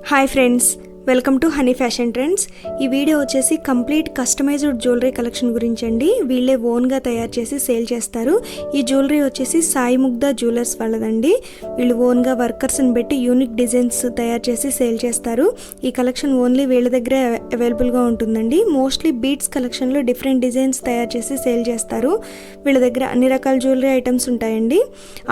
Hi friends, welcome to honey fashion trends. ఈ video వచ్చేసి complete customized jewellery collection గురించి అండి. వీళ్ళే ఓన్గా తయారు చేసి సేల్ చేస్తారు. ఈ జ్యువెలరీ వచ్చేసి సాయి ముగ్ధా జ్యువెలర్స్ వాళ్ళదండి. వీళ్ళు ఓన్గా వర్కర్స్ని పెట్టి యూనిక్ డిజైన్స్ తయారు చేసి సేల్ చేస్తారు. ఈ కలెక్షన్ ఓన్లీ వీళ్ళ దగ్గరే అవైలబుల్గా ఉంటుందండి. మోస్ట్లీ బీట్స్ కలెక్షన్లో డిఫరెంట్ డిజైన్స్ తయారు చేసి సేల్ చేస్తారు. వీళ్ళ దగ్గర అన్ని రకాల జ్యువెలరీ ఐటమ్స్ ఉంటాయండి.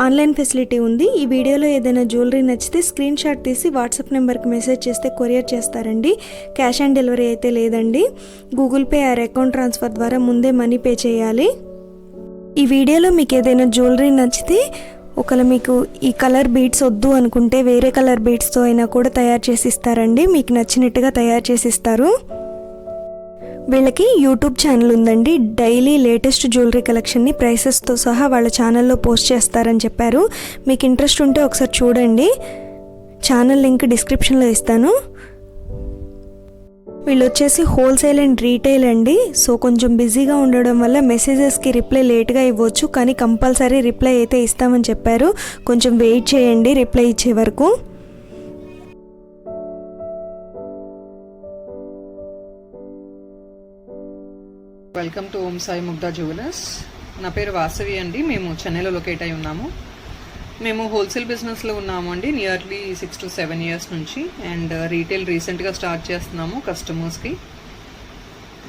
ఆన్లైన్ ఫెసిలిటీ ఉంది. ఈ వీడియోలో ఏదైనా జ్యువెలరీ నచ్చితే స్క్రీన్ షాట్ తీసి వాట్సాప్ నెంబర్కి మెసేజ్ చేస్తే కొరియర్ చేస్తారండి. క్యాష్ ఆన్ డెలివరీ అయితే లేదండి. Google pay are account transfer ద్వారా ముందే మనీ పే చేయాలి. ఈ వీడియోలో మీకు ఏదైనా జ్యువెలరీ నచ్చితే ఒకవేళ మీకు ఈ కలర్ బీడ్స్ వద్దు అనుకుంటే వేరే కలర్ బీడ్స్తో అయినా కూడా తయారు చేసి ఇస్తారండి. మీకు నచ్చినట్టుగా తయారు చేసి ఇస్తారు. వీళ్ళకి యూట్యూబ్ ఛానల్ ఉందండి. డైలీ లేటెస్ట్ జ్యువెలరీ కలెక్షన్ని ప్రైసెస్తో సహా వాళ్ళ ఛానల్లో పోస్ట్ చేస్తారని చెప్పారు. మీకు ఇంట్రెస్ట్ ఉంటే ఒకసారి చూడండి. ఛానల్ లింక్ డిస్క్రిప్షన్లో ఇస్తాను. వీళ్ళు వచ్చేసి హోల్సేల్ అండ్ రీటైల్ అండి. సో కొంచెం బిజీగా ఉండడం వల్ల మెసేజెస్కి రిప్లై లేట్గా ఇవ్వచ్చు, కానీ కంపల్సరీ రిప్లై అయితే ఇస్తామని చెప్పారు. కొంచెం వెయిట్ చేయండి రిప్లై ఇచ్చే వరకు. Welcome to Om Sai Mugdha jewellers. నా పేరు వాసవి అండి. మేము చెన్నైలో లొకేట్ అయి ఉన్నాము. మేము హోల్సేల్ బిజినెస్లో ఉన్నాము అండి నియర్లీ 6 to 7 years నుంచి. అండ్ రీటైల్ రీసెంట్గా స్టార్ట్ చేస్తున్నాము. కస్టమర్స్కి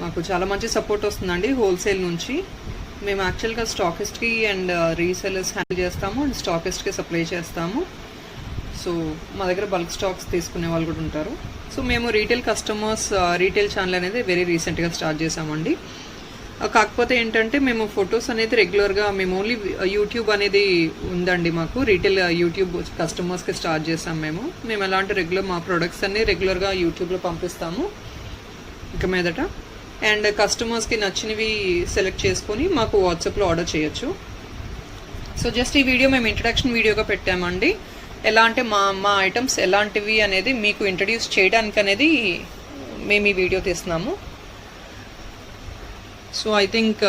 మాకు చాలా మంచి సపోర్ట్ వస్తుందండి హోల్సేల్ నుంచి. మేము యాక్చువల్గా స్టాకిస్ట్కి అండ్ రీసెలర్స్ హ్యాండిల్ చేస్తాము అండ్ స్టాకిస్ట్కి సప్లై చేస్తాము. సో మా దగ్గర బల్క్ స్టాక్స్ తీసుకునే వాళ్ళు కూడా ఉంటారు. సో మేము రీటైల్ కస్టమర్స్ రీటైల్ ఛానల్ అనేది వెరీ రీసెంట్గా స్టార్ట్ చేసామండి. కాకపోతే ఏంటంటే మేము ఫొటోస్ అనేది రెగ్యులర్గా మేము ఓన్లీ యూట్యూబ్ అనేది ఉందండి మాకు. రీటైల్ యూట్యూబ్ కస్టమర్స్కి స్టార్ట్ చేసాం మేము ఎలాంటి మా ప్రొడక్ట్స్ అన్ని రెగ్యులర్గా యూట్యూబ్లో పంపిస్తాము ఇక మీదట. అండ్ కస్టమర్స్కి నచ్చినవి సెలెక్ట్ చేసుకొని మాకు వాట్సాప్లో ఆర్డర్ చేయొచ్చు. సో జస్ట్ ఈ వీడియో మేము ఇంట్రడక్షన్ వీడియోగా పెట్టామండి. ఎలా అంటే మా ఐటమ్స్ ఎలాంటివి అనేది మీకు ఇంట్రడ్యూస్ చేయడానికి అనేది మేము ఈ వీడియో తీస్తున్నాము. సో ఐ థింక్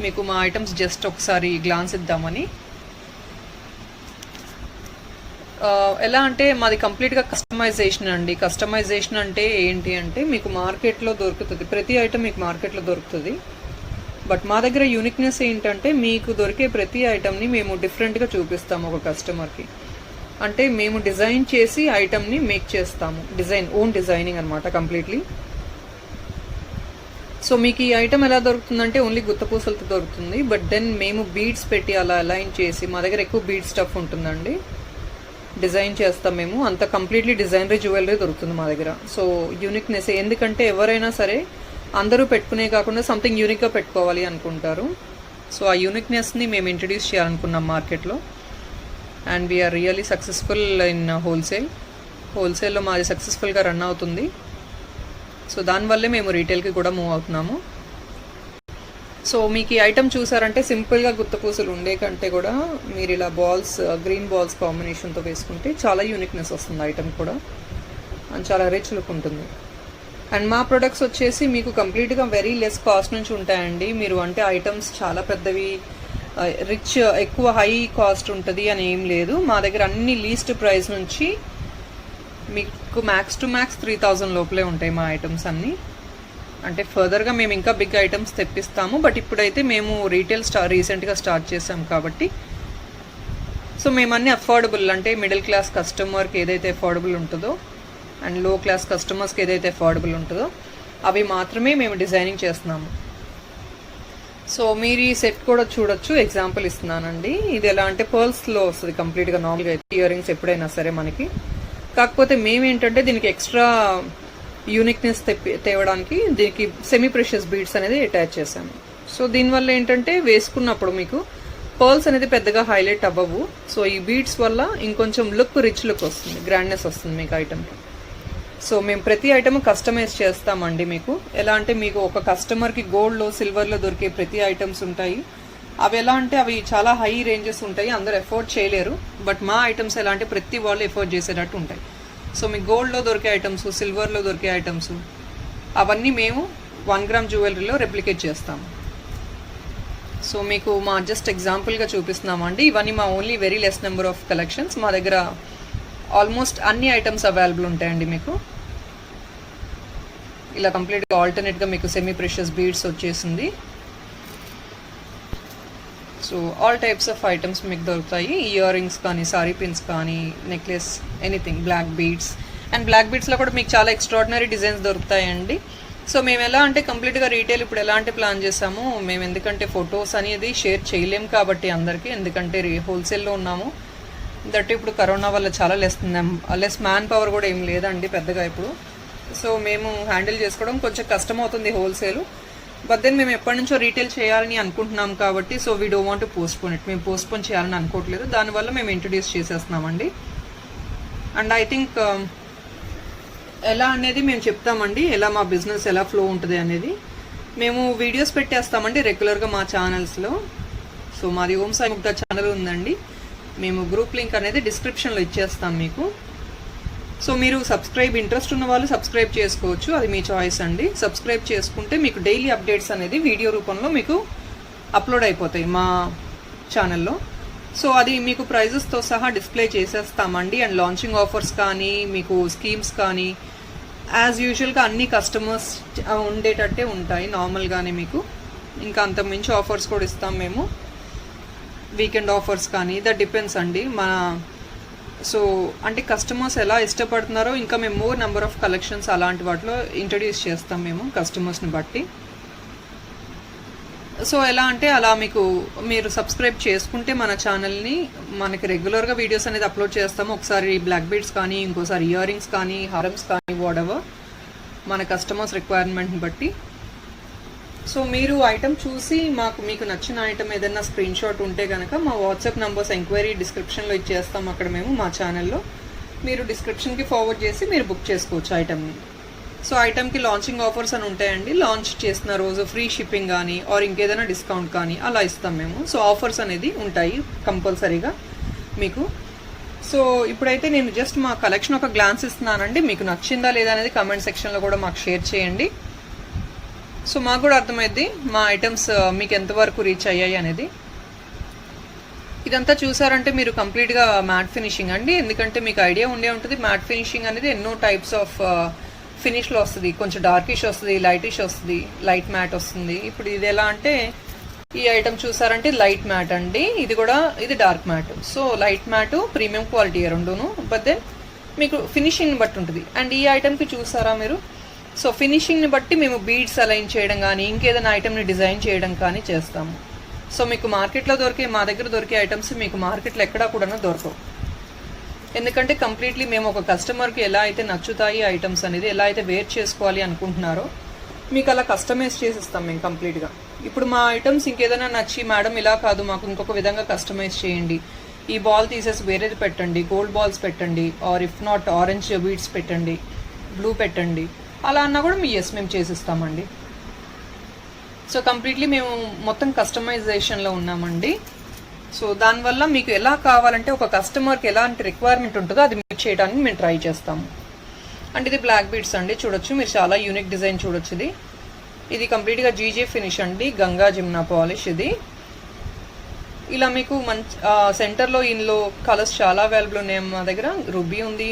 మీకు మా ఐటమ్స్ జస్ట్ ఒకసారి గ్లాన్స్ ఇద్దామని. ఎలా అంటే మాది కంప్లీట్గా కస్టమైజేషన్ అండి. కస్టమైజేషన్ అంటే ఏంటి అంటే మీకు మార్కెట్లో దొరుకుతుంది, ప్రతి ఐటమ్ మీకు మార్కెట్లో దొరుకుతుంది. బట్ మా దగ్గర యూనిక్నెస్ ఏంటంటే మీకు దొరికే ప్రతి ఐటమ్ని మేము డిఫరెంట్గా చూపిస్తాము ఒక కస్టమర్కి. అంటే మేము డిజైన్ చేసి ఐటమ్ని మేక్ చేస్తాము. ఓన్ డిజైనింగ్ అనమాట కంప్లీట్లీ. సో మీకు ఈ ఐటమ్ ఎలా దొరుకుతుందంటే ఓన్లీ గుత్తపూసలతో దొరుకుతుంది. బట్ దెన్ మేము బీడ్స్ పెట్టి అలా అలైన్ చేసి మా దగ్గర ఎక్కువ బీడ్ స్టఫ్ ఉంటుందండి. డిజైన్ చేస్తాం మేము. అంత కంప్లీట్లీ డిజైనరీ జ్యువెలరీ దొరుకుతుంది మా దగ్గర. సో యూనిక్నెస్ ఎందుకంటే ఎవరైనా సరే అందరూ పెట్టుకునే కాకుండా సంథింగ్ యూనిక్గా పెట్టుకోవాలి అనుకుంటారు. సో ఆ యూనిక్నెస్ని మేము ఇంట్రడ్యూస్ చేయాలనుకున్నాం మార్కెట్లో. And we are really successful in హోల్సేల్లో మాది సక్సెస్ఫుల్గా రన్ అవుతుంది. సో దానివల్లే మేము రీటైల్కి కూడా మూవ్ అవుతున్నాము. సో మీకు ఈ ఐటమ్ చూసారంటే సింపుల్గా గుత్తపూసలు ఉండే కంటే కూడా మీరు ఇలా గ్రీన్ బాల్స్ కాంబినేషన్తో వేసుకుంటే చాలా యూనిక్నెస్ వస్తుంది ఐటమ్ కూడా. అండ్ చాలా రిచ్ లుక్ ఉంటుంది. అండ్ మా ప్రొడక్ట్స్ వచ్చేసి మీకు కంప్లీట్గా వెరీ లెస్ కాస్ట్ నుంచి ఉంటాయండి. మీరు అంటే ఐటమ్స్ చాలా పెద్దవి రిచ్ ఎక్కువ హై కాస్ట్ ఉంటుంది అని ఏం లేదు. మా దగ్గర అన్ని లీస్ట్ ప్రైస్ నుంచి మీకు మ్యాక్స్ టు మ్యాక్స్ 3000 లోపలే ఉంటాయి మా ఐటమ్స్ అన్నీ. అంటే ఫర్దర్గా మేము ఇంకా బిగ్ ఐటమ్స్ తెప్పిస్తాము. బట్ ఇప్పుడైతే మేము రీటైల్ రీసెంట్గా స్టార్ట్ చేసాం కాబట్టి సో మేము అన్నీ అఫోర్డబుల్, అంటే మిడిల్ క్లాస్ కస్టమర్కి ఏదైతే అఫోర్డబుల్ ఉంటుందో అండ్ లో క్లాస్ కస్టమర్స్కి ఏదైతే అఫోర్డబుల్ ఉంటుందో అవి మాత్రమే మేము డిజైనింగ్ చేస్తున్నాము. సో మీరు ఈ సెట్ కూడా చూడొచ్చు. ఎగ్జాంపుల్ ఇస్తున్నానండి. ఇది ఎలా అంటే పర్ల్స్లో వస్తుంది కంప్లీట్గా. నార్మల్గా అయితే ఇయర్ రింగ్స్ ఎప్పుడైనా సరే మనకి, కాకపోతే మేమేంటంటే దీనికి ఎక్స్ట్రా యూనిక్నెస్ తేవడానికి దీనికి సెమీ ప్రెషియస్ బీడ్స్ అనేది అటాచ్ చేశాము. సో దీనివల్ల ఏంటంటే వేసుకున్నప్పుడు మీకు పర్ల్స్ అనేది పెద్దగా హైలైట్ అవ్వవు. సో ఈ బీడ్స్ వల్ల ఇంకొంచెం రిచ్ లుక్ వస్తుంది, గ్రాండ్నెస్ వస్తుంది మీకు ఐటమ్కి. సో మేము ప్రతి ఐటమ్ కస్టమైజ్ చేస్తామండి మీకు. ఎలా అంటే మీకు ఒక కస్టమర్కి గోల్డ్లో సిల్వర్లో దొరికే ప్రతి ఐటమ్స్ ఉంటాయి. అవి ఎలా అంటే అవి చాలా హై రేంజెస్ ఉంటాయి, అందరూ ఎఫోర్డ్ చేయలేరు. బట్ మా ఐటమ్స్ ఎలా అంటే ప్రతి వాళ్ళు ఎఫోర్డ్ చేసేటట్టు ఉంటాయి. సో మీ గోల్డ్లో దొరికే ఐటమ్స్, సిల్వర్లో దొరికే ఐటమ్స్ అవన్నీ మేము 1 గ్రామ్ జ్యువెలరీలో రెప్లికేట్ చేస్తాము. సో మీకు మా జస్ట్ ఎగ్జాంపుల్గా చూపిస్తున్నామండి. ఇవన్నీ మా only very less number of collections. మా దగ్గర ఆల్మోస్ట్ అన్ని ఐటమ్స్ అవైలబుల్ ఉంటాయండి మీకు. ఇలా కంప్లీట్గా ఆల్టర్నేట్గా మీకు సెమీ ప్రెషియస్ బీడ్స్ వచ్చేసింది. So all types of items మీకు దొరుకుతాయి. ఇయర్ రింగ్స్ కానీ, సారీ పిన్స్ కానీ, necklace, anything, black beads. And black బీడ్స్లో కూడా మీకు చాలా ఎక్స్ట్రాడినరీ డిజైన్స్ దొరుకుతాయండి. సో మేము ఎలా అంటే కంప్లీట్గా రీటైల్ ఇప్పుడు ఎలా అంటే ప్లాన్ చేసాము మేము, ఎందుకంటే ఫొటోస్ అనేది షేర్ చేయలేము కాబట్టి అందరికీ, ఎందుకంటే హోల్సేల్లో ఉన్నాము. దట్ ఇప్పుడు కరోనా వల్ల చాలా లెస్ మ్యాన్ పవర్ కూడా ఏం లేదండి పెద్దగా ఇప్పుడు. సో మేము హ్యాండిల్ చేసుకోవడం కొంచెం కష్టం అవుతుంది హోల్సేల్. బట్ దెన్ మేము ఎప్పటి నుంచో రీటైల్ చేయాలని అనుకుంటున్నాం కాబట్టి, so we don't want to postpone it. మేము పోస్ట్పోన్ చేయాలని అనుకోవట్లేదు, దానివల్ల మేము ఇంట్రడ్యూస్ చేసేస్తున్నామండి. అండ్ ఐ థింక్ ఎలా అనేది మేము చెప్తామండి, ఎలా మా బిజినెస్ ఎలా ఫ్లో ఉంటుంది అనేది. మేము వీడియోస్ పెట్టేస్తామండి రెగ్యులర్గా మా ఛానల్స్లో. సో మాది ఓం సాయి ముగ్ధా ఛానల్ ఉందండి, మేము గ్రూప్ లింక్ అనేది డిస్క్రిప్షన్లో ఇచ్చేస్తాం మీకు. సో మీరు ఇంట్రెస్ట్ ఉన్న వాళ్ళు సబ్స్క్రైబ్ చేసుకోవచ్చు, అది మీ చాయిస్ అండి. సబ్స్క్రైబ్ చేసుకుంటే మీకు డైలీ అప్డేట్స్ అనేది వీడియో రూపంలో మీకు అప్లోడ్ అయిపోతాయి మా ఛానల్లో. సో అది మీకు ప్రైజెస్తో సహా డిస్ప్లే చేసేస్తామండి. అండ్ లాంచింగ్ ఆఫర్స్ కానీ, మీకు స్కీమ్స్ కానీ, యాజ్ యూజువల్గా అన్ని కస్టమర్స్ ఉండేటట్టే ఉంటాయి నార్మల్గానే మీకు. ఇంకా అంతకుమించి ఆఫర్స్ కూడా ఇస్తాం మేము, వీకెండ్ ఆఫర్స్ కానీ, దట్ డిపెండ్స్ అండి మన. సో అంటే కస్టమర్స్ ఎలా ఇష్టపడుతున్నారో ఇంకా మేము మోర్ నెంబర్ ఆఫ్ కలెక్షన్స్ అలాంటి వాటిలో ఇంట్రడ్యూస్ చేస్తాం మేము కస్టమర్స్ని బట్టి. సో ఎలా అంటే అలా మీకు మీరు సబ్స్క్రైబ్ చేసుకుంటే మన ఛానల్ని, మనకి రెగ్యులర్గా వీడియోస్ అనేది అప్లోడ్ చేస్తాము. ఒకసారి బ్లాక్ బీడ్స్ కానీ, ఇంకోసారి ఇయర్ రింగ్స్ కానీ, హారమ్స్ కానీ, వాడెవర్ మన కస్టమర్స్ రిక్వైర్మెంట్ని బట్టి. సో మీరు ఐటమ్ చూసి మీకు నచ్చిన ఐటమ్ ఏదైనా స్క్రీన్ షాట్ ఉంటే కనుక మా వాట్సాప్ నంబర్స్ ఎంక్వైరీ డిస్క్రిప్షన్లో ఇచ్చేస్తాం అక్కడ మేము మా ఛానల్లో. మీరు డిస్క్రిప్షన్కి ఫార్వర్డ్ చేసి మీరు బుక్ చేసుకోవచ్చు ఐటమ్ని. సో ఐటమ్కి లాంచింగ్ ఆఫర్స్ అని ఉంటాయండి, లాంచ్ చేసిన రోజు ఫ్రీ షిప్పింగ్ కానీ ఆర్ ఇంకేదైనా డిస్కౌంట్ కానీ అలా ఇస్తాం మేము. సో ఆఫర్స్ అనేది ఉంటాయి కంపల్సరీగా మీకు. సో ఇప్పుడైతే నేను జస్ట్ మా కలెక్షన్ ఒక గ్లాన్స్ ఇస్తున్నానండి, మీకు నచ్చిందా లేదా అనేది కామెంట్ సెక్షన్లో కూడా మాకు షేర్ చేయండి. సో మాకు కూడా అర్థమైద్ది మా ఐటమ్స్ మీకు ఎంతవరకు రీచ్ అయ్యాయి అనేది. ఇదంతా చూసారంటే మీరు కంప్లీట్గా మ్యాట్ ఫినిషింగ్ అండి, ఎందుకంటే మీకు ఐడియా ఉండే ఉంటుంది మ్యాట్ ఫినిషింగ్ అనేది ఎన్నో టైప్స్ ఆఫ్ ఫినిష్లో వస్తుంది. కొంచెం డార్కిష్ వస్తుంది, లైటిష్ వస్తుంది, లైట్ మ్యాట్ వస్తుంది. ఇప్పుడు ఇది ఎలా అంటే ఈ ఐటమ్ చూసారంటే లైట్ మ్యాట్ అండి, ఇది dark matte. So light matte premium quality రెండును, బట్ దెన్ మీకు ఫినిషింగ్ని బట్టి ఉంటుంది. అండ్ ఈ ఐటమ్కి చూసారా మీరు, సో ఫినిషింగ్ని బట్టి మేము బీడ్స్ అలైన్ చేయడం కానీ, ఇంకేదైనా ఐటమ్ని డిజైన్ చేయడం కానీ చేస్తాము. సో మీకు మార్కెట్లో మా దగ్గర దొరికే ఐటమ్స్ మీకు మార్కెట్లో ఎక్కడా కూడా దొరకవు. ఎందుకంటే కంప్లీట్లీ మేము ఒక కస్టమర్కి ఎలా అయితే నచ్చుతాయి ఐటమ్స్ అనేది, ఎలా అయితే వేర్ చేసుకోవాలి అనుకుంటున్నారో మీకు అలా కస్టమైజ్ చేసిస్తాం మేము కంప్లీట్గా. ఇప్పుడు మా ఐటమ్స్ ఇంకేదైనా నచ్చి మేడం ఇలా కాదు మాకు ఇంకొక విధంగా కస్టమైజ్ చేయండి, ఈ బాల్ తీసేసి వేరేది పెట్టండి, గోల్డ్ బాల్స్ పెట్టండి, or if not orange beads పెట్టండి, బ్లూ పెట్టండి, అలా అన్నా కూడా మేము చేసిస్తామండి. సో కంప్లీట్లీ మేము మొత్తం కస్టమైజేషన్లో ఉన్నామండి. సో దానివల్ల మీకు ఎలా కావాలంటే ఒక కస్టమర్కి ఎలాంటి రిక్వైర్మెంట్ ఉంటుందో అది మీట్ చేయడానికి మేము ట్రై చేస్తాము. అండ్ ఇది బ్లాక్ బీడ్స్ అండి, చూడొచ్చు మీరు, చాలా యూనిక్ డిజైన్ చూడొచ్చు. ఇది కంప్లీట్గా జీజే ఫినిష్ అండి, గంగా జిమ్నా పాలిష్. ఇది ఇలా మీకు మంచి సెంటర్లో ఇందులో కలర్స్ చాలా అవైలబుల్ ఉన్నాయి మా దగ్గర. రూబీ ఉంది,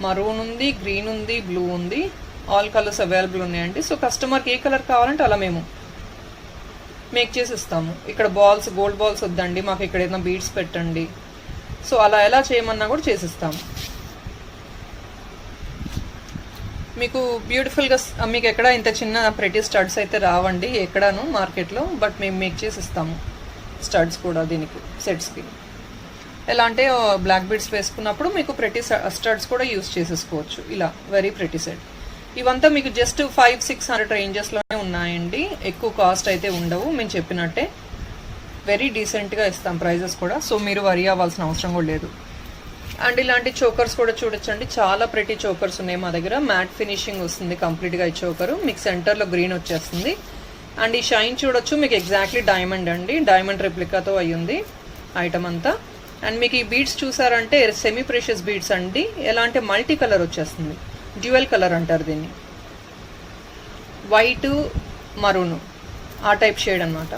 మరూన్ ఉంది, గ్రీన్ ఉంది, బ్లూ ఉంది, ఆల్ కలర్స్ అవైలబుల్ ఉన్నాయండి. సో కస్టమర్కి ఏ కలర్ కావాలంటే అలా మేము మేక్ చేసి ఇస్తాము. ఇక్కడ బాల్స్, గోల్డ్ బాల్స్ వద్దండి మాకు ఇక్కడ ఏదైనా బీడ్స్ పెట్టండి, సో అలా ఎలా చేయమన్నా కూడా చేసిస్తాము. మీకు బ్యూటిఫుల్గా మీకు ఎక్కడ ఇంత చిన్న ప్రెటీ స్టడ్స్ అయితే రావండి ఎక్కడాను మార్కెట్లో, బట్ మేము మేక్ చేసి ఇస్తాము స్టడ్స్ కూడా దీనికి సెట్స్కి. ఎలా అంటే బ్లాక్ బీడ్స్ వేసుకున్నప్పుడు మీకు ప్రెటీ స్టడ్స్ కూడా యూస్ చేసేసుకోవచ్చు. ఇలా వెరీ ప్రెటీ సెట్. ఇవంతా మీకు జస్ట్ 500-600 రేంజెస్లోనే ఉన్నాయండి, ఎక్కువ కాస్ట్ అయితే ఉండవు. మేము చెప్పినట్టే వెరీ డీసెంట్గా ఇస్తాం ప్రైజెస్ కూడా, సో మీరు వరీ అవ్వాల్సిన అవసరం కూడా లేదు. అండ్ ఇలాంటి చోకర్స్ కూడా చూడొచ్చండి, చాలా ప్రెటీ చోకర్స్ ఉన్నాయి మా దగ్గర. మ్యాట్ ఫినిషింగ్ వస్తుంది కంప్లీట్గా ఈ చోకరు, మీకు సెంటర్లో గ్రీన్ వచ్చేస్తుంది. అండ్ ఈ షైన్ చూడొచ్చు, మీకు ఎగ్జాక్ట్లీ డైమండ్ అండి, డైమండ్ రెప్లికాతో అయ్యింది ఐటమ్ అంతా. అండ్ మీకు ఈ బీడ్స్ చూసారంటే సెమీ ప్రెషియస్ బీడ్స్ అండి, ఎలా అంటే మల్టీ కలర్ వచ్చేస్తుంది, డ్యూయల్ కలర్ అంటారు దీన్ని, వైట్ మరూన్ ఆ టైప్ షేడ్ అనమాట.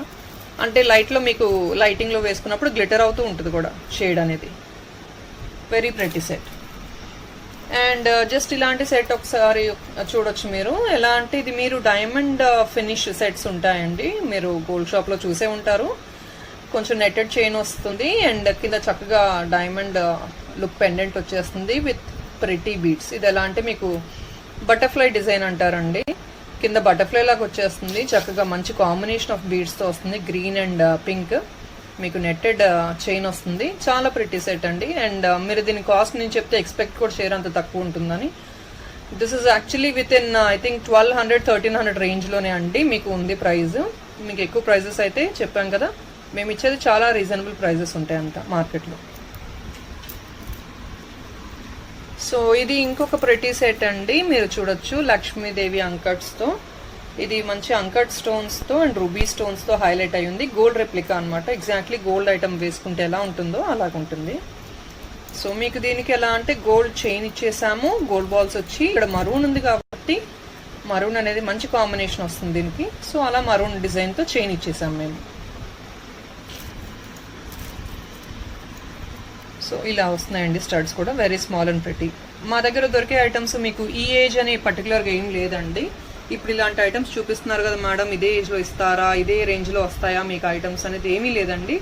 అంటే లైట్లో మీకు లైటింగ్లో వేసుకున్నప్పుడు గ్లిటర్ అవుతూ ఉంటుంది కూడా షేడ్ అనేది. Very pretty set. And just ఇలాంటి సెట్ ఒకసారి చూడొచ్చు మీరు. ఎలా అంటే ఇది మీరు డైమండ్ ఫినిష్ సెట్స్ ఉంటాయండి, మీరు గోల్డ్ షాప్లో చూసే ఉంటారు. కొంచెం నెట్టెడ్ చైన్ వస్తుంది అండ్ కింద చక్కగా డైమండ్ లుక్ పెండెంట్ వచ్చేస్తుంది విత్ ప్రెటీ బీడ్స్. ఇది ఎలా అంటే మీకు బటర్ఫ్లై డిజైన్ అంటారండి, కింద బటర్ఫ్లై లాగా వచ్చేస్తుంది, చక్కగా మంచి కాంబినేషన్ ఆఫ్ బీడ్స్తో వస్తుంది, గ్రీన్ అండ్ పింక్. మీకు నెట్టెడ్ చైన్ వస్తుంది, చాలా ప్రిటీ సెట్ అండి. అండ్ మీరు దీని కాస్ట్ నేను చెప్తే ఎక్స్పెక్ట్ కూడా షేర్ అంత తక్కువ ఉంటుందని. This is actually with in I think 1200-1300 రేంజ్లోనే అండి మీకు ఉంది ప్రైస్. మీకు ఎక్కువ ప్రైజెస్ అయితే చెప్పాం కదా, మేము ఇచ్చేది చాలా రీజనబుల్ ప్రైజెస్ ఉంటాయి అంత మార్కెట్లో. సో ఇది ఇంకొక ప్రెటీ సెట్ అండి, మీరు చూడొచ్చు లక్ష్మీదేవి అంకట్స్తో. ఇది మంచి అంకట్ స్టోన్స్తో అండ్ రూబీ స్టోన్స్తో హైలైట్ అయి ఉంది. గోల్డ్ రెప్లికా అనమాట, ఎగ్జాక్ట్లీ గోల్డ్ ఐటమ్ వేసుకుంటే ఎలా ఉంటుందో అలాగుంటుంది. సో మీకు దీనికి ఎలా అంటే గోల్డ్ చైన్ ఇచ్చేసాము, గోల్డ్ బాల్స్ వచ్చి ఇక్కడ మరూన్ ఉంది కాబట్టి మరూన్ అనేది మంచి కాంబినేషన్ వస్తుంది దీనికి. సో అలా మరూన్ డిజైన్తో చైన్ ఇచ్చేసాము మేము. సో ఇలా వస్తున్నాయండి స్టడ్స్ కూడా, వెరీ స్మాల్ అండ్ ప్రెటీ. మా దగ్గర దొరికే ఐటమ్స్ మీకు ఈ ఏజ్ అని పర్టికులర్గా ఏం లేదండి. ఇప్పుడు ఇలాంటి ఐటమ్స్ చూపిస్తున్నారు కదా మేడం, ఇదే ఏజ్లో ఇస్తారా, ఇదే రేంజ్లో వస్తాయా మీకు ఐటమ్స్ అనేది ఏమీ లేదండి.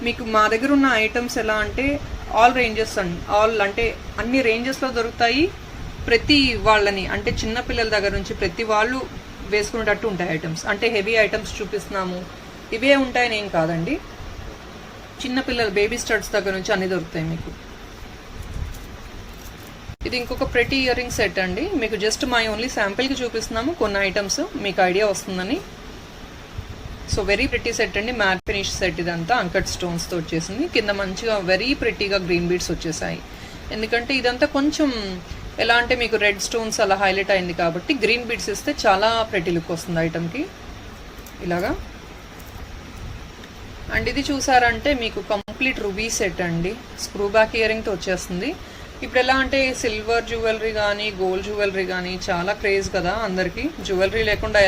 మీకు మా దగ్గర ఉన్న ఐటమ్స్ ఎలా అంటే ఆల్ రేంజెస్ అండి, ఆల్ అంటే అన్ని రేంజెస్లో దొరుకుతాయి. ప్రతి వాళ్ళని అంటే చిన్న పిల్లల దగ్గర నుంచి ప్రతి వాళ్ళు వేసుకునేటట్టు ఉంటాయి ఐటమ్స్. అంటే హెవీ ఐటమ్స్ చూపిస్తున్నాము ఇవే ఉంటాయని ఏం కాదండి, చిన్న పిల్లల బేబీ స్టడ్స్ దగ్గర నుంచి అన్ని దొరుకుతాయి మీకు. ఇది ఇంకొక ప్రెటీ ఇయర్ రింగ్ సెట్ అండి, మీకు జస్ట్ మా ఓన్లీ శాంపిల్కి చూపిస్తున్నాము కొన్ని ఐటమ్స్, మీకు ఐడియా వస్తుందని. సో వెరీ ప్రెటీ సెట్ అండి, మ్యాట్ ఫినిష్ సెట్. ఇదంతా అంకట్ స్టోన్స్తో వచ్చేసింది, కింద మంచిగా వెరీ ప్రెటీగా గ్రీన్ బీడ్స్ వచ్చేసాయి. ఎందుకంటే ఇదంతా కొంచెం ఎలా అంటే మీకు రెడ్ స్టోన్స్ అలా హైలైట్ అయింది కాబట్టి గ్రీన్ బీడ్స్ ఇస్తే చాలా ప్రెటీ లుక్ వస్తుంది ఐటమ్కి ఇలాగా. అండ్ ఇది చూసారంటే మీకు కంప్లీట్ రూబీ సెట్ అండి, స్క్రూ బ్యాక్ ఇయర్ రింగ్తో వచ్చేస్తుంది. ఇప్పుడు ఎలా అంటే సిల్వర్ జ్యువెలరీ కానీ గోల్డ్ జ్యువెలరీ కానీ చాలా క్రేజ్ కదా అందరికీ. జ్యువెలరీ లేకుండా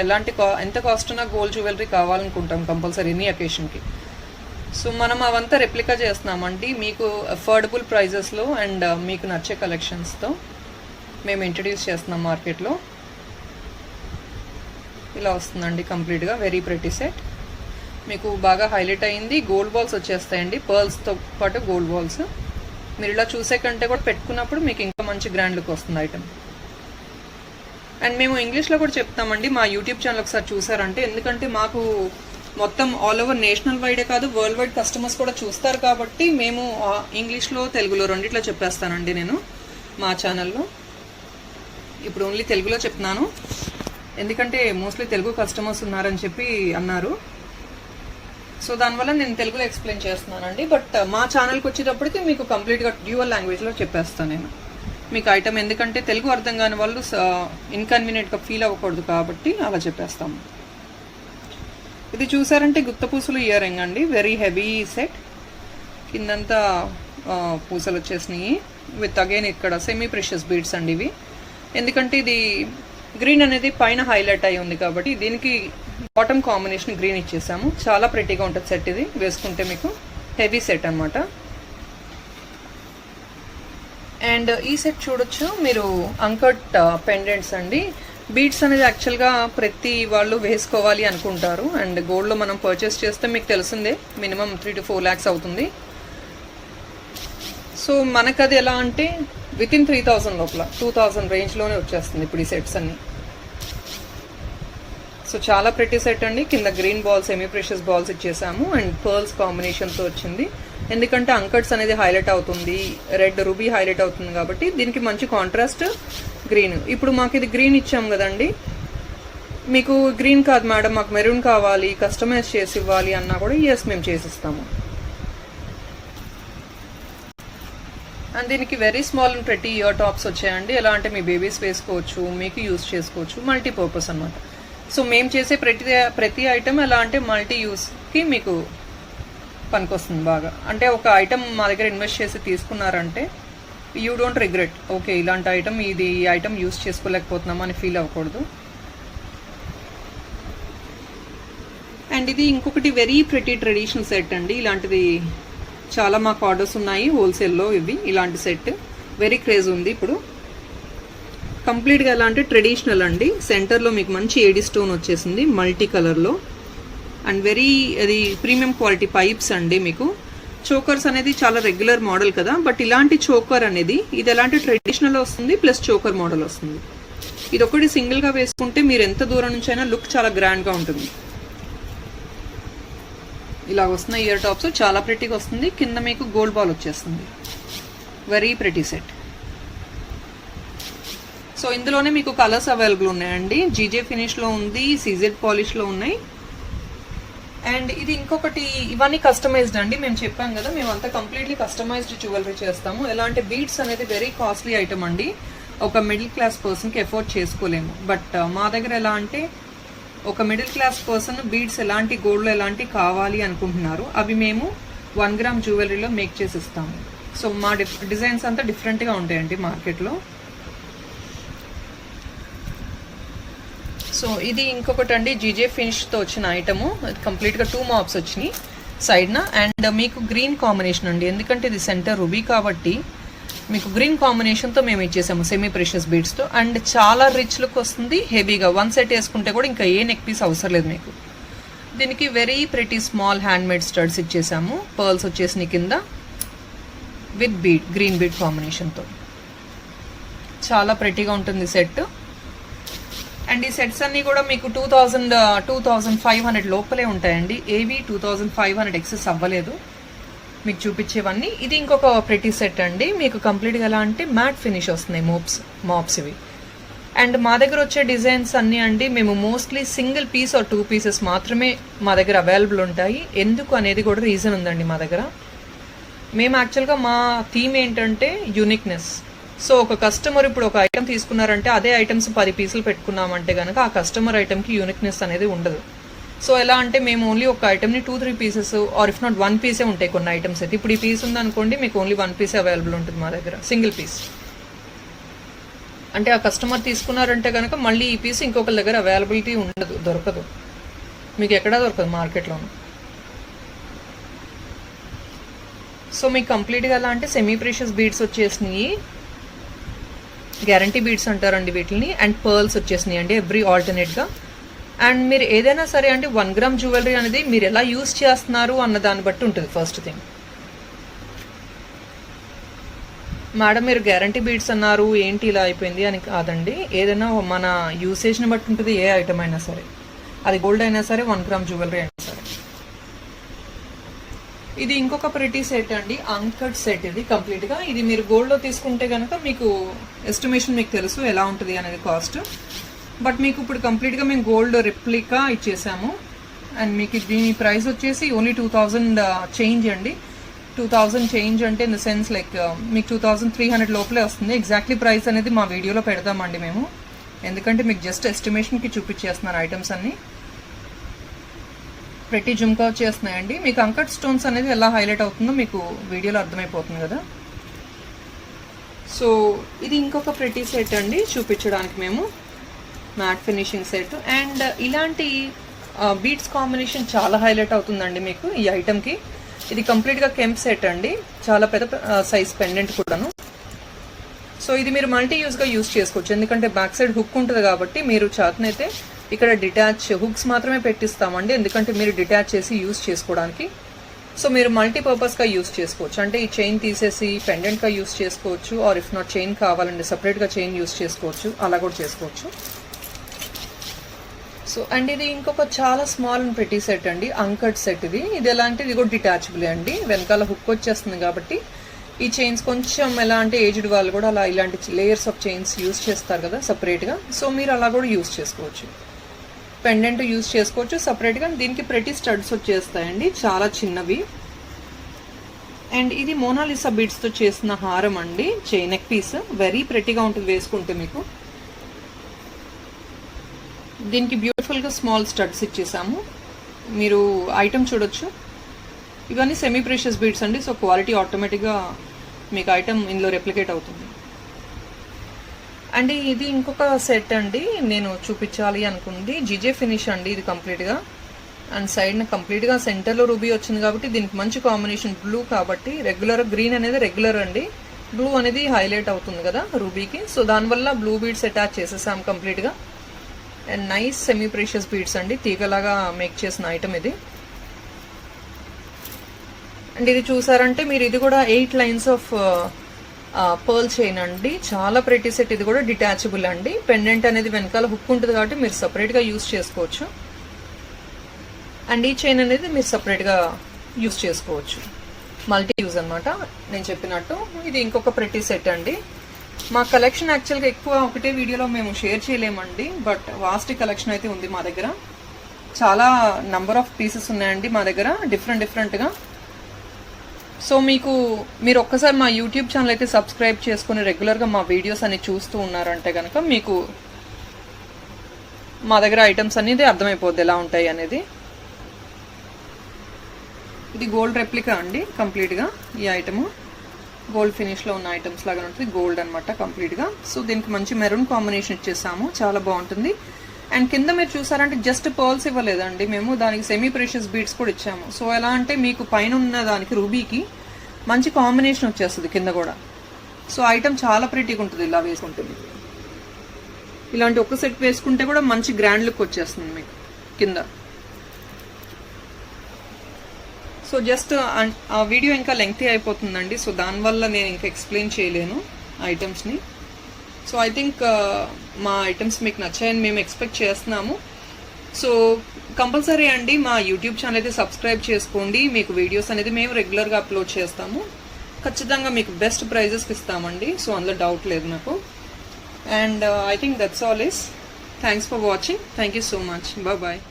ఎంత కాస్ట్ ఉన్నా గోల్డ్ జ్యువెలరీ కావాలనుకుంటాం కంపల్సరీ ఎనీ అకేషన్కి. సో మనం అవంతా రెప్లికా చేస్తున్నామండి మీకు అఫోర్డబుల్ ప్రైజెస్లో అండ్ మీకు నచ్చే కలెక్షన్స్తో మేము ఇంట్రడ్యూస్ చేస్తున్నాం మార్కెట్లో. ఇలా వస్తుందండి కంప్లీట్గా, వెరీ ప్రెటీ సెట్. మీకు బాగా హైలైట్ అయింది, గోల్డ్ బాల్స్ వచ్చేస్తాయండి పర్ల్స్తో పాటు గోల్డ్ బాల్స్. మీరు ఇలా చూసే కంటే కూడా పెట్టుకున్నప్పుడు మీకు ఇంకా మంచి గ్రాండ్ లుక్ వస్తుంది ఐటమ్. అండ్ మేము ఇంగ్లీష్లో కూడా చెప్తామండి, మా యూట్యూబ్ ఛానల్ ఒకసారి చూసారంటే, ఎందుకంటే మాకు మొత్తం ఆల్ ఓవర్ నేషనల్ వైడే కాదు వరల్డ్ వైడ్ కస్టమర్స్ కూడా చూస్తారు కాబట్టి మేము ఇంగ్లీష్లో తెలుగులో రెండిట్లో చెప్పేస్తానండి నేను మా ఛానల్లో. ఇప్పుడు ఓన్లీ తెలుగులో చెప్తున్నాను ఎందుకంటే మోస్ట్లీ తెలుగు కస్టమర్స్ ఉన్నారని చెప్పి అన్నారు. సో దానివల్ల నేను తెలుగులో ఎక్స్ప్లెయిన్ చేస్తున్నానండి. బట్ మా ఛానల్కి వచ్చేటప్పటికి మీకు కంప్లీట్గా డ్యూయల్ లాంగ్వేజ్లో చెప్పేస్తాను నేను మీకు ఐటమ్, ఎందుకంటే తెలుగు అర్థం కాని వాళ్ళు ఇన్కన్వీనియంట్గా ఫీల్ అవ్వకూడదు కాబట్టి అలా చెప్పేస్తాము. ఇది చూసారంటే గుత్తపూసలు ఇయర్ రింగ్ అండి, వెరీ హెవీ సెట్. కిందంతా పూసలు వచ్చేసినాయి విత్ అగైన్ ఇక్కడ సెమీ ప్రెషియస్ బీడ్స్ అండి ఇవి. ఎందుకంటే ఇది గ్రీన్ అనేది పైన హైలైట్ అయి ఉంది కాబట్టి దీనికి బాటమ్ కాంబినేషన్ గ్రీన్ ఇచ్చేసాము. చాలా ప్రెటీగా ఉంటుంది సెట్, ఇది వేసుకుంటే మీకు హెవీ సెట్ అనమాట. అండ్ ఈ సెట్ చూడొచ్చు మీరు, అంకట్ పెండెంట్స్ అండి. బీడ్స్ అనేది యాక్చువల్గా ప్రతి వాళ్ళు వేసుకోవాలి అనుకుంటారు. అండ్ గోల్డ్లో మనం పర్చేస్ చేస్తే మీకు తెలిసిందే మినిమం 3 to 4 lakhs అవుతుంది. సో మనకు అది ఎలా అంటే వితిన్ 3000 లోపల 2000 రేంజ్లోనే వచ్చేస్తుంది ఇప్పుడు ఈ సెట్స్ అన్ని. సో చాలా ప్రెటీ సెట్ అండి, కింద green balls semi precious balls ఇచ్చేసాము అండ్ పర్ల్స్ కాంబినేషన్తో వచ్చింది. ఎందుకంటే అంకట్స్ అనేది హైలైట్ అవుతుంది, రెడ్ రూబీ హైలైట్ అవుతుంది కాబట్టి దీనికి మంచి కాంట్రాస్ట్ గ్రీన్. ఇప్పుడు మాకు ఇది గ్రీన్ ఇచ్చాము కదండి, మీకు గ్రీన్ కాదు మేడం మాకు మెరూన్ కావాలి కస్టమైజ్ చేసి ఇవ్వాలి అన్నా కూడా ఎస్ మేము చేసిస్తాము. అండ్ దీనికి very small and pretty ear tops వచ్చాయండి. ఎలా అంటే మీ బేబీస్ వేసుకోవచ్చు, మీకు యూస్ చేసుకోవచ్చు, మల్టీపర్పస్ అనమాట. సో మేము చేసే ప్రతి ఐటమ్ ఎలా అంటే మల్టీ యూస్కి మీకు పనికొస్తుంది బాగా. అంటే ఒక ఐటమ్ మా దగ్గర ఇన్వెస్ట్ చేసి తీసుకున్నారంటే యూ డోంట్ రిగ్రెట్, ఓకే ఇలాంటి ఐటమ్ ఈ ఐటమ్ యూస్ చేసుకోలేకపోతున్నాం అని ఫీల్ అవ్వకూడదు. అండ్ ఇది ఇంకొకటి వెరీ ప్రెటీ ట్రెడిషనల్ సెట్ అండి. ఇలాంటిది చాలా మాకు ఆర్డర్స్ ఉన్నాయి హోల్సేల్లో. ఇవి ఇలాంటి సెట్ వెరీ క్రేజ్ ఉంది ఇప్పుడు. కంప్లీట్గా ఎలా అంటే ట్రెడిషనల్ అండి. సెంటర్లో మీకు మంచి ఏడి స్టోన్ వచ్చేసింది మల్టీ కలర్లో. అండ్ వెరీ అది ప్రీమియం క్వాలిటీ పైప్స్ అండి. మీకు చోకర్స్ అనేది చాలా రెగ్యులర్ మోడల్ కదా, బట్ ఇలాంటి చోకర్ అనేది ఇది ఎలాంటి ట్రెడిషనల్ వస్తుంది ప్లస్ చోకర్ మోడల్ వస్తుంది. ఇది ఒకటి సింగిల్గా వేసుకుంటే మీరు ఎంత దూరం నుంచి అయినా లుక్ చాలా గ్రాండ్గా ఉంటుంది. ఇలా వస్తున్న ఇయర్ టాప్స్ చాలా ప్రెట్టీగా వస్తుంది. కింద మీకు గోల్డ్ బాల్ వచ్చేస్తుంది. Very pretty set. సో ఇందులోనే మీకు కలర్స్ అవైలబుల్ ఉన్నాయండి. జీజే ఫినిష్లో ఉంది, సీజెడ్ పాలిష్లో ఉన్నాయి. అండ్ ఇది ఇంకొకటి, ఇవన్నీ కస్టమైజ్డ్ అండి. మేము చెప్పాం కదా మేము అంతా కంప్లీట్లీ కస్టమైజ్డ్ జ్యువెలరీ చేస్తాము. ఎలా అంటే బీడ్స్ అనేది వెరీ కాస్ట్లీ ఐటమ్ అండి. ఒక మిడిల్ క్లాస్ పర్సన్కి ఎఫోర్డ్ చేసుకోలేము. బట్ మా దగ్గర ఎలా అంటే ఒక మిడిల్ క్లాస్ పర్సన్ బీడ్స్ ఎలాంటి గోల్డ్లో ఎలాంటి కావాలి అనుకుంటున్నారు అవి మేము 1 గ్రామ్ జ్యువెలరీలో మేక్ చేసి ఇస్తాము. సో మా డిజైన్స్ అంతా డిఫరెంట్గా ఉంటాయండి మార్కెట్లో. సో ఇది ఇంకొకటి అండి, జీజే ఫినిష్తో వచ్చిన ఐటము. కంప్లీట్గా 2 మాప్స్ వచ్చినాయి సైడ్న. అండ్ మీకు గ్రీన్ కాంబినేషన్ అండి, ఎందుకంటే ఇది సెంటర్ రూబీ కాబట్టి మీకు గ్రీన్ కాంబినేషన్తో మేము ఇచ్చేసాము సెమీ ప్రెషియస్ బీడ్స్తో. అండ్ చాలా రిచ్ లుక్ వస్తుంది హెవీగా. 1 సెట్ వేసుకుంటే కూడా ఇంకా ఏ నెక్ పీస్ అవసరం లేదు మీకు. దీనికి very pretty small handmade studs ఇచ్చేసాము. పర్ల్స్ వచ్చేసినాయి కింద విత్ బీడ్, గ్రీన్ బీడ్ కాంబినేషన్తో. చాలా ప్రెటీగా ఉంటుంది సెట్. అండ్ ఈ సెట్స్ అన్నీ కూడా మీకు 2500 లోపలే ఉంటాయండి. ఏవి 2500 ఎక్సెస్ అవ్వలేదు మీకు చూపించేవన్నీ. ఇది ఇంకొక ప్రెటీ సెట్ అండి. మీకు కంప్లీట్గా ఎలా అంటే మ్యాట్ ఫినిష్ వస్తున్నాయి మాప్స్ ఇవి. అండ్ మా దగ్గర వచ్చే డిజైన్స్ అన్నీ అండి మేము mostly single piece or 2 pieces మాత్రమే మా దగ్గర అవైలబుల్ ఉంటాయి. ఎందుకు అనేది కూడా రీజన్ ఉందండి మా దగ్గర. మేము యాక్చువల్గా మా థీమ్ ఏంటంటే యూనిక్నెస్. సో ఒక కస్టమర్ ఇప్పుడు ఒక ఐటమ్ తీసుకున్నారంటే అదే ఐటమ్స్ 10 పీసులు పెట్టుకున్నామంటే కనుక ఆ కస్టమర్ ఐటమ్కి యూనిక్నెస్ అనేది ఉండదు. సో ఎలా అంటే మేము ఓన్లీ ఒక ఐటమ్ని 2-3 పీసెస్ ఆర్ ఇఫ్ నాట్ 1 పీసే ఉంటాయి కొన్ని ఐటమ్స్ అయితే. ఇప్పుడు ఈ పీస్ ఉందనుకోండి మీకు ఓన్లీ 1 పీసే అవైలబుల్ ఉంటుంది మా దగ్గర, సింగిల్ పీస్. అంటే ఆ కస్టమర్ తీసుకున్నారంటే కనుక మళ్ళీ ఈ పీస్ ఇంకొకరి దగ్గర అవైలబిలిటీ ఉండదు, దొరకదు మీకు, ఎక్కడా దొరకదు మార్కెట్లోనూ. సో మీకు కంప్లీట్గా ఎలా అంటే సెమీ ప్రీషియస్ బీడ్స్ వచ్చేసినాయి, గ్యారంటీ బీడ్స్ అంటారండి వీటిని. అండ్ పర్ల్స్ వచ్చేసినాయి అండి ఎవ్రీ ఆల్టర్నేట్గా. అండ్ మీరు ఏదైనా సరే అంటే 1 గ్రామ్ జ్యువెలరీ అనేది మీరు ఎలా యూస్ చేస్తున్నారు అన్న దాన్ని బట్టి ఉంటుంది ఫస్ట్ థింగ్. మేడం మీరు గ్యారంటీ బీడ్స్ అన్నారు ఏంటి ఇలా అయిపోయింది అని కాదండి. ఏదైనా మన యూసేజ్ని బట్టి ఉంటుంది ఏ ఐటమ్ అయినా సరే. అది గోల్డ్ అయినా సరే 1 గ్రామ్ జ్యువెలరీ అయినా సరే. ఇది ఇంకొక ప్రెటీ సెట్ అండి, అంకట్ సెట్. ఇది కంప్లీట్గా ఇది మీరు గోల్డ్లో తీసుకుంటే కనుక మీకు ఎస్టిమేషన్ మీకు తెలుసు ఎలా ఉంటుంది అనేది కాస్ట్. బట్ మీకు ఇప్పుడు కంప్లీట్గా మేము గోల్డ్ రెప్లికా ఇచ్చేసాము. అండ్ మీకు దీని ప్రైస్ వచ్చేసి ఓన్లీ 2000 చేంజ్ అండి. 2000 చేంజ్ అంటే ఇన్ ద సెన్స్ లైక్ మీకు 2300 లోపలే వస్తుంది. ఎగ్జాక్ట్లీ ప్రైస్ అనేది మా వీడియోలో పెడతామండి మేము, ఎందుకంటే మీకు జస్ట్ ఎస్టిమేషన్కి చూపించేస్తున్నాను ఐటమ్స్ అన్నీ. ప్రతి జుమ్కా వచ్చేస్తున్నాయండి. మీకు అంకట్ స్టోన్స్ అనేది ఎలా హైలైట్ అవుతుందో మీకు వీడియోలో అర్థమైపోతుంది కదా. సో ఇది ఇంకొక ప్రెటీ సెట్ అండి చూపించడానికి మేము, మ్యాట్ ఫినిషింగ్ సెట్. అండ్ ఇలాంటి బీడ్స్ కాంబినేషన్ చాలా హైలైట్ అవుతుందండి మీకు ఈ ఐటమ్కి. ఇది కంప్లీట్గా కెంప్ సెట్ అండి, చాలా పెద్ద సైజ్ పెండెంట్ కూడాను. సో ఇది మీరు మల్టీ యూజ్గా యూజ్ చేసుకోవచ్చు, ఎందుకంటే బ్యాక్ సైడ్ హుక్ ఉంటుంది కాబట్టి మీరు చేతనైతే ఇక్కడ డిటాచ్ హుక్స్ మాత్రమే పెట్టిస్తామండి, ఎందుకంటే మీరు డిటాచ్ చేసి యూజ్ చేసుకోవడానికి. సో మీరు మల్టీపర్పస్గా యూజ్ చేసుకోవచ్చు, అంటే ఈ చైన్ తీసేసి పెండెంట్గా యూజ్ చేసుకోవచ్చు, ఆర్ ఇఫ్ నాట్ చైన్ కావాలంటే సపరేట్గా చైన్ యూజ్ చేసుకోవచ్చు, అలా కూడా చేసుకోవచ్చు. సో అండ్ ఇది ఇంకొక చాలా స్మాల్ అండ్ ప్రెటీ సెట్ అండి, అంకట్ సెట్. ఇది ఎలా అంటే ఇది కూడా డిటాచబుల్ అండి, వెనకాల హుక్ వచ్చేస్తుంది కాబట్టి ఈ చైన్స్ కొంచెం ఎలా అంటే ఏజ్డ్ వాళ్ళు కూడా అలా ఇలాంటి లేయర్స్ ఆఫ్ చైన్స్ యూజ్ చేస్తారు కదా సపరేట్గా. సో మీరు అలా కూడా యూజ్ చేసుకోవచ్చు, పెండెంట్ యూజ్ చేసుకోవచ్చు సపరేట్గా. దీనికి ప్రెటీ స్టడ్స్ వచ్చేస్తాయండి, చాలా చిన్నవి. అండ్ ఇది మోనాలిసా బీడ్స్తో చేసిన హారం అండి, చైన్ నెక్ పీస్. వెరీ ప్రెటీగా ఉంటుంది వేసుకుంటే మీకు. దీనికి బ్యూటిఫుల్గా స్మాల్ స్టడ్స్ ఇచ్చేసాము, మీరు ఐటమ్ చూడొచ్చు. ఇవన్నీ సెమీ ప్రెషియస్ బీడ్స్ అండి, సో క్వాలిటీ ఆటోమేటిక్గా మీకు ఐటమ్ ఇందులో రెప్లికేట్ అవుతుంది. అండ్ ఇది ఇంకొక సెట్ అండి నేను చూపించాలి అనుకుంది, జిజే ఫినిష్ అండి. ఇది కంప్లీట్గా అండ్ సైడ్ కంప్లీట్గా సెంటర్లో రూబీ వచ్చింది కాబట్టి దీనికి మంచి కాంబినేషన్ బ్లూ కాబట్టి రెగ్యులర్ గ్రీన్ అనేది రెగ్యులర్ అండి, బ్లూ అనేది హైలైట్ అవుతుంది కదా రూబీకి. సో దానివల్ల బ్లూ బీడ్స్ అటాచ్ చేసేసాం కంప్లీట్గా. And nice semi precious beads అండి, తీగలాగా మేక్ చేసిన ఐటమ్ ఇది. అండ్ ఇది చూసారంటే మీరు, ఇది కూడా 8 లైన్స్ ఆఫ్ పర్ల్ చైన్ అండి, చాలా ప్రెటీ సెట్. ఇది కూడా డిటాచబుల్ అండి, పెండెంట్ అనేది వెనకాల హుక్ ఉంటుంది కాబట్టి మీరు సపరేట్గా యూస్ చేసుకోవచ్చు. అండ్ ఈ చైన్ అనేది మీరు సపరేట్గా యూస్ చేసుకోవచ్చు, మల్టీ యూజ్ అనమాట నేను చెప్పినట్టు. ఇది ఇంకొక ప్రెటీ సెట్ అండి. మా కలెక్షన్ యాక్చువల్గా ఎక్కువ ఒకటే వీడియోలో మేము షేర్ చేయలేమండి, బట్ వాస్ట్ కలెక్షన్ అయితే ఉంది మా దగ్గర. చాలా నంబర్ ఆఫ్ పీసెస్ ఉన్నాయండి మా దగ్గర డిఫరెంట్గా. సో మీరు ఒక్కసారి మా యూట్యూబ్ ఛానల్ అయితే సబ్స్క్రైబ్ చేసుకుని రెగ్యులర్గా మా వీడియోస్ అన్ని చూస్తూ ఉన్నారంటే కనుక మీకు మా దగ్గర ఐటమ్స్ అనేది అర్థమైపోద్ది ఎలా ఉంటాయి అనేది. ఇది గోల్డ్ రెప్లికా అండి కంప్లీట్గా. ఈ ఐటమ్ గోల్డ్ ఫినిష్లో ఉన్న ఐటమ్స్ లాగా ఉంటుంది, గోల్డ్ అనమాట కంప్లీట్గా. సో దీనికి మంచి మెరూన్ కాంబినేషన్ ఇచ్చేసాము, చాలా బాగుంటుంది. అండ్ కింద మీరు చూసారంటే జస్ట్ పర్ల్స్ ఇవ్వలేదండి మేము, దానికి సెమీ ప్రెషియస్ బీడ్స్ కూడా ఇచ్చాము. సో ఎలా అంటే మీకు పైన ఉన్న దానికి రూబీకి మంచి కాంబినేషన్ వచ్చేస్తుంది కింద కూడా. సో ఐటమ్ చాలా ప్రిటీగా ఉంటుంది ఇలా వేసుకుంటుంది. ఇలాంటి ఒక సెట్ వేసుకుంటే కూడా మంచి గ్రాండ్ లుక్ వచ్చేస్తుంది మీకు కింద. సో జస్ట్ ఆ వీడియో ఇంకా లెంగ్తీ అయిపోతుందండి, సో దానివల్ల నేను ఇంకా ఎక్స్ప్లెయిన్ చేయలేను ఐటమ్స్ని. సో ఐ థింక్ మా ఐటమ్స్ మీకు నచ్చాయని మేము ఎక్స్పెక్ట్ చేస్తున్నాము. సో కంపల్సరీ అండి మా యూట్యూబ్ ఛానల్ అయితే సబ్స్క్రైబ్ చేసుకోండి, మీకు వీడియోస్ అనేది మేము రెగ్యులర్గా అప్లోడ్ చేస్తాము. ఖచ్చితంగా మీకు బెస్ట్ ప్రైజెస్కి ఇస్తామండి, సో అందులో డౌట్ లేదు నాకు. And I think that's all is. Thanks for watching. Thank you so much. Bye.